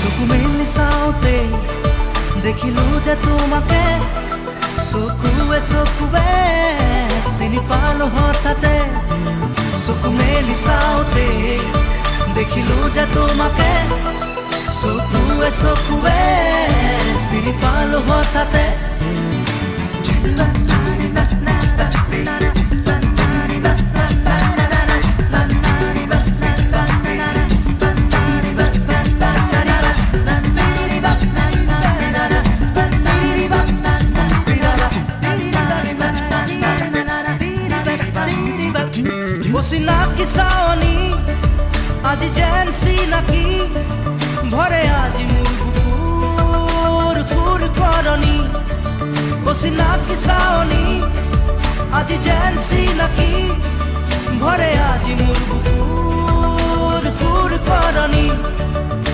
চকু মেলি চাওঁতে দেখিলো যে তোমাকে চকুৱে চকুৱে চিনি পালো হঠাতে চকু মেলি চাওঁতে দেখিলো যে তোমাকে চকুৱে চকুৱে চিনি পালো হঠাতে চিনাকি চাৱনী আজি যেন চিনাকি ভৰে আজি মোৰ বুকুৰ কৰণী চিনাকি চাৱনী আজি যেন চিনাকি ভৰে আজি মোৰ বুকুৰ কৰণী